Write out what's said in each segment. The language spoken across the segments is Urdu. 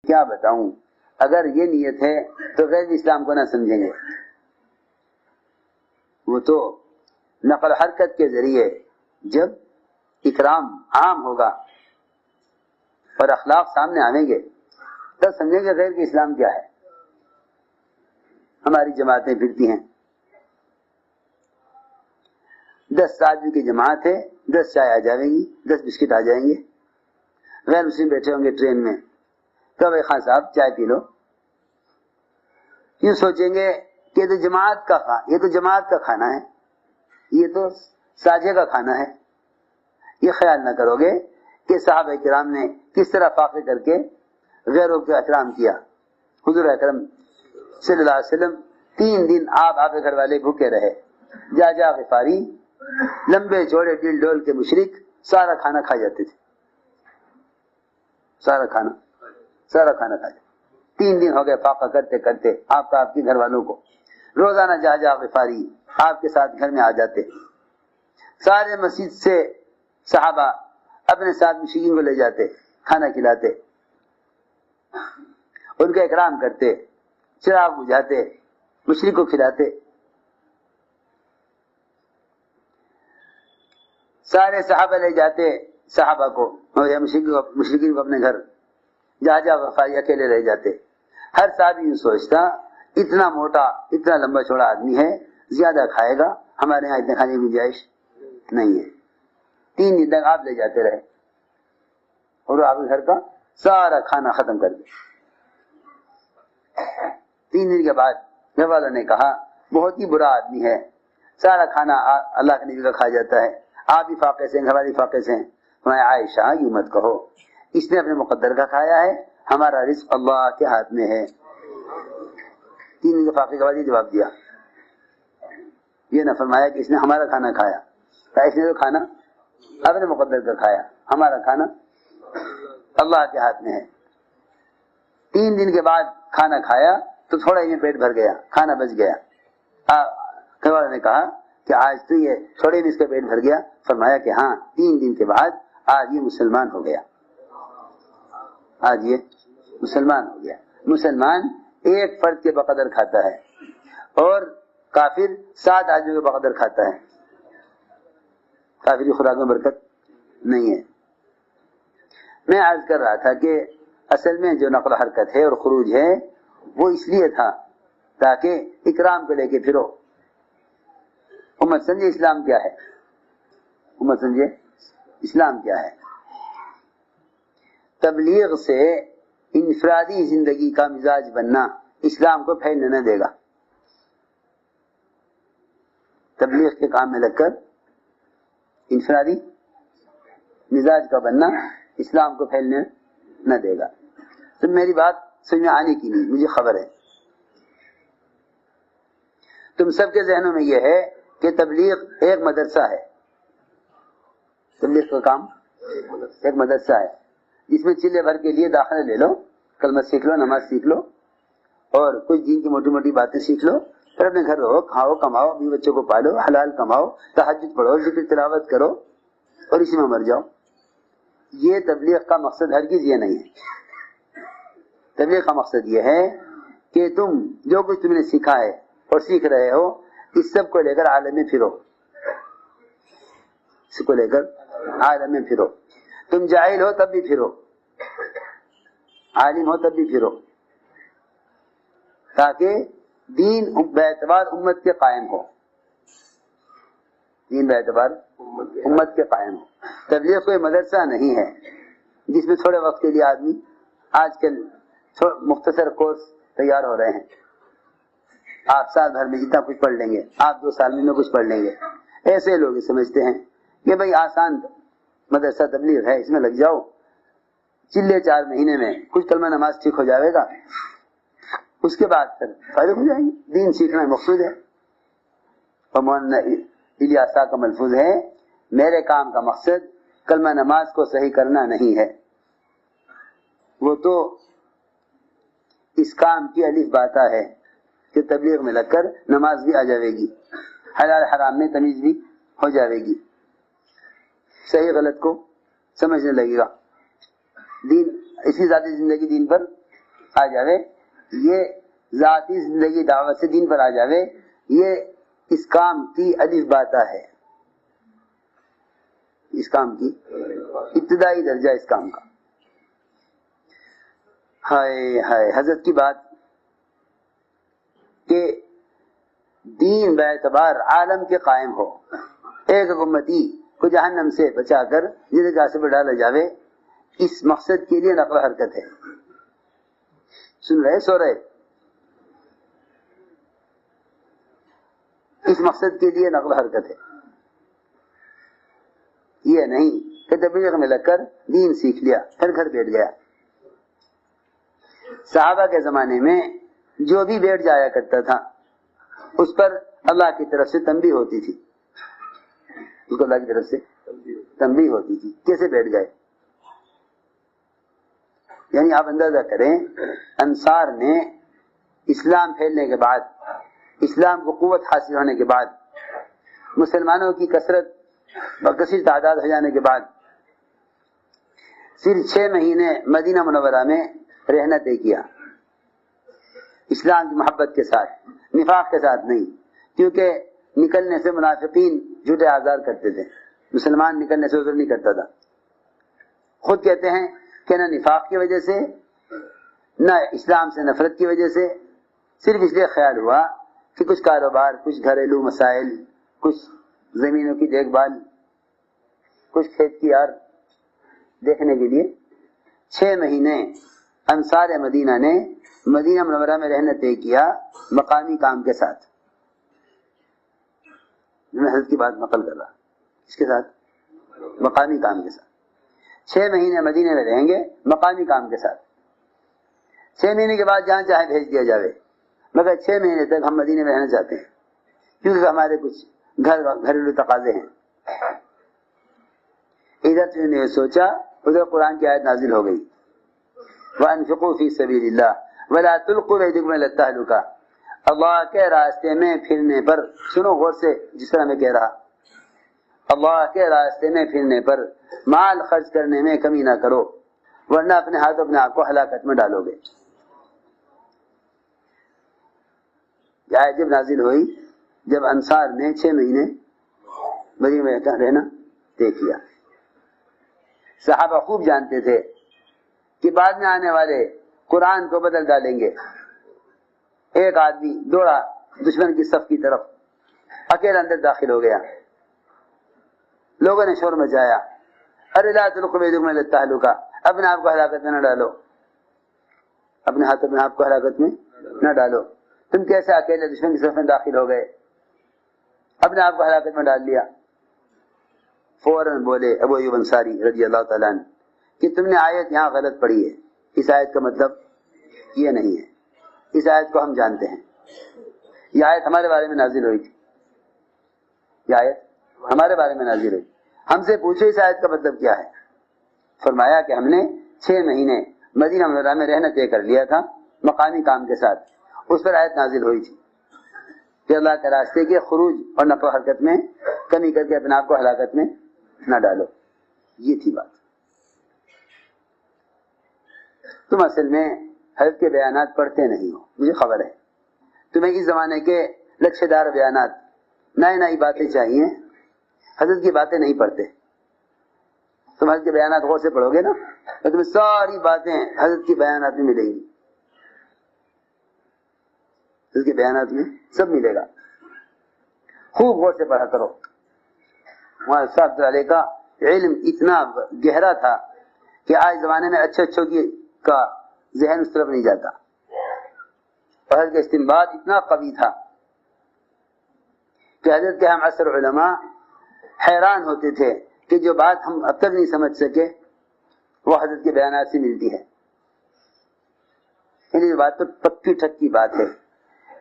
کیا بتاؤں، اگر یہ نیت ہے تو غیر اسلام کو نہ سمجھیں گے. وہ تو نقل حرکت کے ذریعے جب اکرام عام ہوگا اور اخلاق سامنے آئیں گے تب سمجھیں گے غیر کہ اسلام کیا ہے. ہماری جماعتیں پھرتی ہیں، 10 آدمی کی جماعت ہے، 10 چائے آ جائیں گی، 10 بسکٹ آ جائیں گے. غیر مسلم بیٹھے ہوں گے ٹرین میں، کہ بھائی خان صاحب چائے پی لو. یوں سوچیں گے کہ یہ تو جماعت کا کھانا ہے، یہ تو ساجھے کا کھانا ہے. یہ خیال نہ کرو گے کہ صحابہ کرام نے کس طرح فاقے کر کے غیروں کا احترام کیا. حضور اکرم صلی اللہ علیہ وسلم 3 دن آپ کے گھر والے بھوکے رہے. جا غفاری لمبے چوڑے ڈل ڈول کے مشرک سارا کھانا کھا جاتے تھے، سارا کھانا کھا جاتے. 3 دن ہو گئے فاقہ کرتے کرتے آپ کے گھر والوں کو. روزانہ جا غفاری آپ کے ساتھ گھر میں آ جاتے. سارے مسجد سے صحابہ اپنے ساتھ مشرکین کو لے جاتے، کھانا کھلاتے، ان کا اکرام کرتے، چراغ بجھاتے، مشرک کو کھلاتے. سارے صحابہ لے جاتے صحابہ کو یا مشرکین کو اپنے گھر. جا غفاری اکیلے رہ جاتے. ہر صحابی یوں سوچتا اتنا موٹا اتنا لمبا چوڑا آدمی ہے، زیادہ کھائے گا، ہمارے یہاں اتنے کھانے کی گنجائش نہیں ہے. 3 دن تک آپ لے جاتے رہے اور آپ کے گھر کا سارا کھانا ختم کر دیا. 3 دن کے بعد گھر والوں نے کہا بہت ہی برا آدمی ہے، سارا کھانا اللہ کے نبی کا کھا جاتا ہے، آپ بھی فاقے سے ہیں، گھر والی فاقے سے ہیں. میں عائشہ یوں مت کہو، اس نے اپنے مقدر کا کھایا ہے، ہمارا رزق اللہ کے ہاتھ میں ہے. 3 دن کے فاقے کے بعد یہ جواب دیا. یہ نہ فرمایا کہ اس نے ہمارا کھانا کھایا، اس نے تو کھانا اپنے مقدر کا کھایا، ہمارا کھانا اللہ کے ہاتھ میں ہے. 3 دن کے بعد کھانا کھایا تو تھوڑا ہی پیٹ بھر گیا، کھانا بچ گیا. گھر والوں نے کہا کہ آج تو یہ تھوڑے میں اس کا پیٹ بھر گیا. فرمایا کہ ہاں 3 دن کے بعد آج یہ مسلمان ہو گیا، آج یہ مسلمان ہو گیا. مسلمان ایک فرد کے بقدر کھاتا ہے اور کافر 7 آدمیوں کے بقدر کھاتا ہے. کافر کی خوراک میں برکت نہیں ہے. میں عرض کر رہا تھا کہ اصل میں جو نقل و حرکت ہے اور خروج ہے وہ اس لیے تھا تاکہ اکرام کو لے کے پھرو. امت سمجھے اسلام کیا ہے، امت سمجھے اسلام کیا ہے. تبلیغ سے انفرادی زندگی کا مزاج بننا اسلام کو پھیلنے نہ دے گا. تبلیغ کے کام میں لگ کر انفرادی مزاج کا بننا اسلام کو پھیلنے نہ دے گا. تو میری بات سمجھ میں آنے کی نہیں، مجھے خبر ہے. تم سب کے ذہنوں میں یہ ہے کہ تبلیغ ایک مدرسہ ہے. تبلیغ کا کام ایک مدرسہ ہے جس میں چلے بھر کے لیے داخلہ لے لو، کلمہ سیکھ لو، نماز سیکھ لو اور کچھ دین کی موٹی موٹی باتیں سیکھ لو، پھر اپنے گھر رہو، کھاؤ، کماؤ، اپنے بچوں کو پالو، حلال کماؤ، تہجد پڑھو، ذکر تلاوت کرو اور اسی میں مر جاؤ. یہ تبلیغ کا مقصد ہرگز یہ نہیں ہے. تبلیغ کا مقصد یہ ہے کہ تم جو کچھ تم نے سیکھا ہے اور سیکھ رہے ہو اس سب کو لے کر عالم میں پھرو، اس کو لے کر عالم میں پھرو. تم جاہل ہو تب بھی پھرو، عالم ہو تب بھی پھرو، تاکہ دین باعتبار امت کے قائم ہو. دین باعتبار امت کے قائم ہو. تبلیغ کوئی مدرسہ نہیں ہے جس میں تھوڑے وقت کے لیے آدمی، آج کل مختصر کورس تیار ہو رہے ہیں، آپ سال بھر میں جتنا کچھ پڑھ لیں گے، آپ 2 سال میں کچھ پڑھ لیں گے. ایسے لوگ سمجھتے ہیں کہ بھئی آسان مدرسہ تبلیغ ہے، اس میں لگ جاؤ، چلے 4 مہینے میں کچھ کلمہ نماز ٹھیک ہو جائے گا، اس کے بعد پھر فارغ ہو جائیں گے. دین سیکھنا مقصود ہے. اور مولانا الیاسا کا ملفوظ ہے، میرے کام کا مقصد کلمہ نماز کو صحیح کرنا نہیں ہے. وہ تو اس کام کی الف باتا ہے کہ تبلیغ میں لگ کر نماز بھی آ جائے گی، حلال حرام میں تمیز بھی ہو جائے گی، صحیح غلط کو سمجھنے لگے گا، دین اسی ذاتی زندگی دین پر آ جاوے، یہ ذاتی زندگی دعوت سے دین پر آ جاوے، یہ اس کام کی الف باتا ہے، اس کام کی ابتدائی درجہ اس کام کا۔ ہائے ہائے حضرت کی بات کہ دین باعتبار عالم کے قائم ہو، ایک امتی کو جہنم سے بچا کر جنت سے پر ڈالا جاوے، اس مقصد کے لیے نقل و حرکت ہے۔ سن رہے سو رہے؟ اس مقصد کے لیے نقل و حرکت ہے، یہ نہیں کہ تبلیغ میں لگ کر دین سیکھ لیا پھر گھر بیٹھ گیا۔ صحابہ کے زمانے میں جو بھی بیٹھ جایا کرتا تھا اس پر اللہ کی طرف سے تنبیہ ہوتی تھی، اس کو اللہ کی طرف سے تنبیہ ہوتی تھی، کیسے بیٹھ گئے؟ یعنی آپ اندازہ کریں، انصار نے اسلام پھیلنے کے بعد، اسلام کو قوت حاصل ہونے کے بعد، مسلمانوں کی کثرت کثیر تعداد ہو جانے کے بعد صرف 6 مہینے مدینہ منورہ میں رہنا طے کیا، اسلام کی محبت کے ساتھ، نفاق کے ساتھ نہیں، کیونکہ نکلنے سے منافقین جھوٹے آزار کرتے تھے، مسلمان نکلنے سے عذر نہیں کرتا تھا۔ خود کہتے ہیں کہ نہ نفاق کی وجہ سے نہ اسلام سے نفرت کی وجہ سے، صرف اس لیے خیال ہوا کہ کچھ کاروبار، کچھ گھریلو مسائل، کچھ زمینوں کی دیکھ بھال، کچھ کھیت کی یار دیکھنے کے لیے 6 مہینے انصار مدینہ نے مدینہ منورہ میں رہنا طے کیا مقامی کام کے ساتھ۔ میں حضرت کی بات نقل کر رہا، اس کے ساتھ مقامی کام کے ساتھ 6 مہینے مدینے میں رہیں گے مقامی کام کے ساتھ۔ 6 مہینے کے بعد جہاں چاہے بھیج دیا جاوے، مگر 6 مہینے تک ہم مدینے میں رہنا چاہتے ہیں کیونکہ ہمارے کچھ گھریلو تقاضے ہیں۔ ادھر سے نے سوچا، ادھر قرآن کی آیت نازل ہو گئی، وَأَنفِقُوا فِي سَبِيلِ اللَّهِ وَلَا تُلْقُوا بِأَيْدِيكُمْ إِلَى التَّهْلُكَةِ، اللہ کے راستے میں پھرنے پر، سنو غور سے جس طرح میں کہہ رہا، اللہ کے راستے میں پھرنے پر مال خرچ کرنے میں کمی نہ کرو ورنہ اپنے ہاتھ اپنے آپ کو ہلاکت میں ڈالو گے۔ یہ آیت جب نازل ہوئی جب انصار نے 6 مہینے مدینے میں رہنا طے کیا، صحابہ خوب جانتے تھے کہ بعد میں آنے والے قرآن کو بدل ڈالیں گے۔ ایک آدمی دوڑا دشمن کی صف کی طرف، اکیلا اندر داخل ہو گیا، لوگوں نے شور مچایا، ارے لا تلقوا بأيديكم إلى التهلكة، اپنے آپ کو ہلاکت میں نہ ڈالو، اپنے ہاتھ اپنے آپ کو ہلاکت میں نہ ڈالو، تم کیسے اکیلے دشمن کی صف میں داخل ہو گئے، اپنے آپ کو ہلاکت میں ڈال لیا۔ فوراً بولے ابو ایوب انصاری رضی اللہ تعالیٰ عنہ کہ تم نے آیت یہاں غلط پڑھی ہے، اس آیت کا مطلب یہ نہیں ہے، اس آیت کو ہم جانتے ہیں، یہ آیت ہمارے بارے میں نازل ہوئی تھی، یہ آیت ہمارے بارے میں نازل ہوئی، ہم سے پوچھو اس آیت کا مطلب کیا ہے۔ فرمایا کہ ہم نے 6 مہینے مدینہ منورہ میں رہنا طے کر لیا تھا مقامی کام کے ساتھ، اس پر آیت نازل ہوئی تھی کہ اللہ کے راستے کے خروج اور نقل و حرکت میں کمی کر کے اپنے آپ کو ہلاکت میں نہ ڈالو، یہ تھی بات۔ تم اصل میں حضرت کے بیانات پڑھتے نہیں ہو، مجھے خبر ہے، تمہیں اس زمانے کے لچھے دار بیانات، نئی نئی باتیں چاہیے، حضرت کی باتیں نہیں پڑھتے۔ تم حضرت کے بیانات غور سے پڑھو گے نا تو تمہیں ساری باتیں حضرت کی بیانات میں ملیں گی، حضرت کے بیانات میں سب ملے گا، خوب غور سے پڑھا کرو۔ وہاں صاحب علیہ کا علم اتنا گہرا تھا کہ آج زمانے میں اچھے اچھوں کا ذہن اس طرف نہیں جاتا، اور حضرت کا استنباط اتنا قوی تھا کہ حضرت کے ہم عصر علماء حیران ہوتے تھے کہ جو بات ہم اب تک نہیں سمجھ سکے وہ حضرت کے بیانات سے ملتی ہے۔ یہ بات تو پکی ٹھکی بات ہے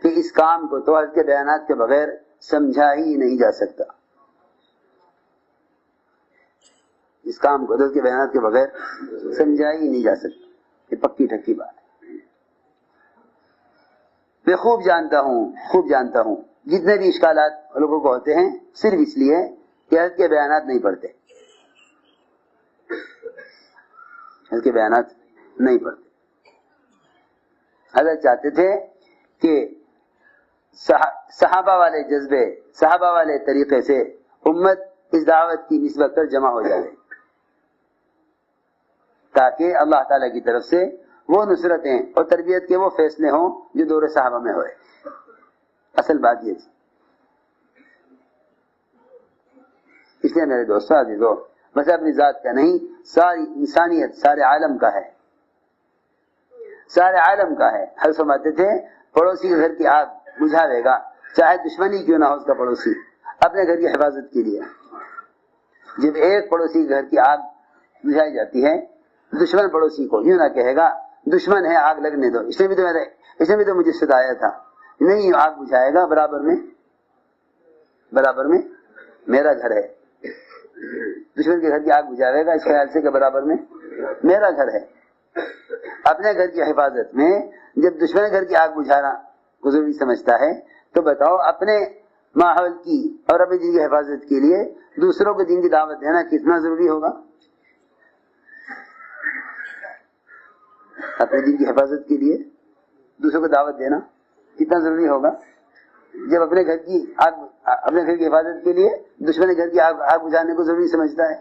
کہ اس کام کو تو حضرت کے بیانات کے بغیر سمجھا ہی نہیں جا سکتا، اس کام کو حضرت کے بیانات کے بغیر سمجھا ہی نہیں جا سکتا، یہ پکی ٹھکی بات ہے۔ میں خوب جانتا ہوں جتنے بھی اشکالات لوگوں کو ہوتے ہیں صرف اس لیے کہ حضرت کے بیانات نہیں پڑھتے، حضرت کے بیانات نہیں پڑھتے۔ حضرت چاہتے تھے کہ صحابہ والے جذبے، صحابہ والے طریقے سے امت اس دعوت کی نسبت پر جمع ہو جائے، تاکہ اللہ تعالیٰ کی طرف سے وہ نصرتیں اور تربیت کے وہ فیصلے ہوں جو دور صحابہ میں ہوئے۔ اصل بات یہ تھی۔ اس لیے میرے دوستو عزیزو، بس اپنی ذات کا نہیں، ساری انسانیت، سارے عالم کا ہے، سارے عالم کا ہے۔ حضرت فرماتے تھے پڑوسی کے گھر کی آگ بجھاوے گا، چاہے دشمنی کیوں نہ ہو اس کا پڑوسی، اپنے گھر کی حفاظت کے لیے۔ جب ایک پڑوسی کے گھر کی آگ بجھائی جاتی ہے، دشمن پڑوسی کو یوں نہ کہے گا دشمن ہے آگ لگنے دو، اس نے بھی تو مجھے ستایا تھا، نہیں آگ بجھائے گا، برابر میں میرا گھر ہے۔ دشمن کے گھر کی آگ بجھاوے گا اس خیال سے کہ برابر میں میرا گھر ہے۔ اپنے گھر کی حفاظت میں جب دشمن گھر کی آگ بجھانا کو ضروری سمجھتا ہے تو بتاؤ اپنے ماحول کی اور اپنے دین کی حفاظت کے لیے دوسروں کو دین کی دعوت دینا کتنا ضروری ہوگا؟ اپنے دین کی حفاظت کے لیے دوسروں کو دعوت دینا کتنا ضروری ہوگا جب اپنے گھر کی حفاظت کے لیے دشمن گھر کی آگ بجھانے کو ضروری سمجھتا ہے۔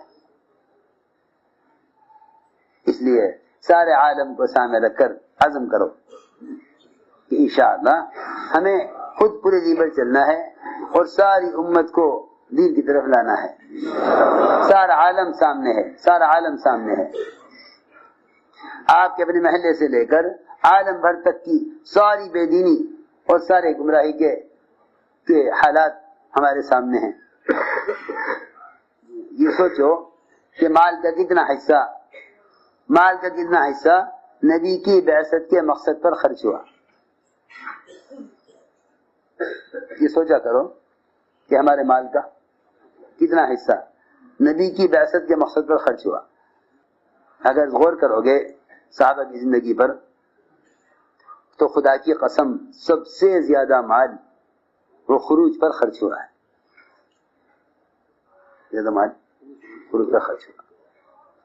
اس لیے سارے عالم کو سامنے رکھ کر عزم کرو کہ انشاءاللہ ہمیں خود پورے دین پر چلنا ہے اور ساری امت کو دین کی طرف لانا ہے۔ سارا عالم سامنے ہے، سارا عالم سامنے ہے۔ آپ کے اپنے محلے سے لے کر عالم بھر تک کی ساری بے دینی اور سارے گمراہی کے حالات ہمارے سامنے ہیں۔ یہ سوچو کہ مال کا کتنا حصہ نبی کی بعثت کے مقصد پر خرچ ہوا۔ یہ سوچا کرو کہ ہمارے مال کا کتنا حصہ نبی کی بعثت کے مقصد پر خرچ ہوا۔ اگر غور کرو گے صحابہ کی زندگی پر تو خدا کی قسم سب سے زیادہ مال وہ خروج پر خرچ ہوا ہے، زیادہ مال خروج پر خرچ ہوا۔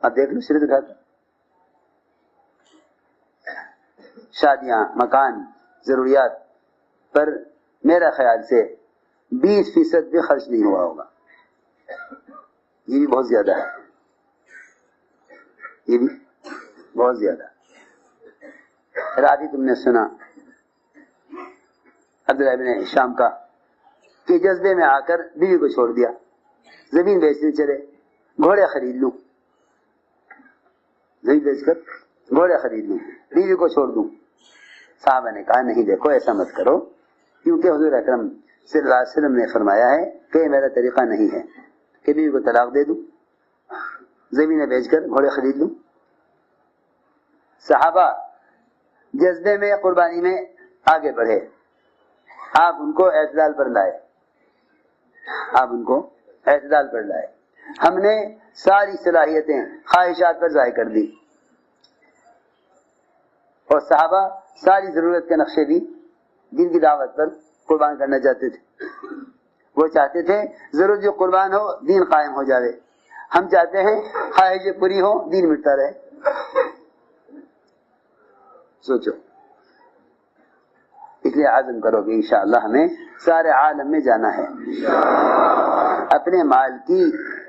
اب دیکھ لو سیرت گھر، شادیاں، مکان، ضروریات پر میرا خیال سے 20% بھی خرچ نہیں ہوا ہوگا۔ یہ بھی بہت زیادہ ہے، یہ بھی بہت زیادہ۔ رات ہی تم نے سنا عبداللہ ابن شام کا کہ جذبے میں آ کر بیوی کو چھوڑ دیا، زمین بیچنے چلے، گھوڑے خرید لوں، زمین بیچ کر گھوڑے خرید لوں، بیوی کو چھوڑ دوں۔ صحابہ نے کہا نہیں، دیکھو ایسا مت کرو، کیونکہ حضور اکرم صلی اللہ علیہ وسلم نے فرمایا ہے کہ یہ میرا طریقہ نہیں ہے کہ بیوی کو طلاق دے دوں، زمینیں بیچ کر گھوڑے خرید لوں۔ صحابہ جذبے میں، قربانی میں آگے بڑھے، آپ ان کو اعتدال پر لائے، ہم نے ساری صلاحیتیں خواہشات پر ضائع کر دی، اور صحابہ ساری ضرورت کے نقشے بھی دین کی دعوت پر قربان کرنا چاہتے تھے۔ وہ چاہتے تھے ضرورت جو قربان ہو دین قائم ہو جاوے، ہم چاہتے ہیں خواہش پوری ہو دین مٹتا رہے۔ سوچو، اس لیے عزم کرو کہ انشاءاللہ ہمیں سارے عالم میں جانا ہے۔ اپنے مال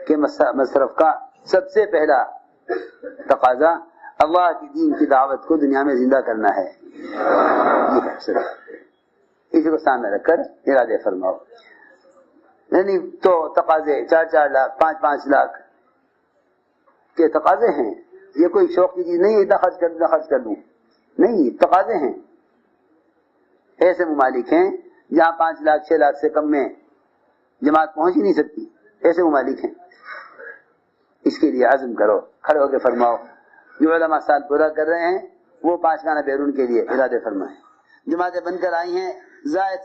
کے مصرف کا سب سے پہلا تقاضا اللہ کی دین کی دعوت کو دنیا میں زندہ کرنا ہے، یہ ہے صرف۔ اسی کو سامنے رکھ کر ارادے فرماؤ، نہیں تو تقاضے 4 لاکھ 5 لاکھ کے تقاضے ہیں، یہ کوئی شوق کی چیز نہیں ہے اتنا خرچ کر دوں، نہیں، تقاضے ہیں۔ ایسے ممالک ہیں جہاں 5 لاکھ 6 لاکھ سے کم میں جماعت پہنچ ہی نہیں سکتی، ایسے ممالک ہیں۔ اس کے لیے عزم کرو، کھڑے ہو کے فرماؤ۔ جو علماء سال پورا کر رہے ہیں وہ 5 گانا بیرون کے لیے ارادے فرمائیں۔ جماعتیں بن کر آئی ہیں زائد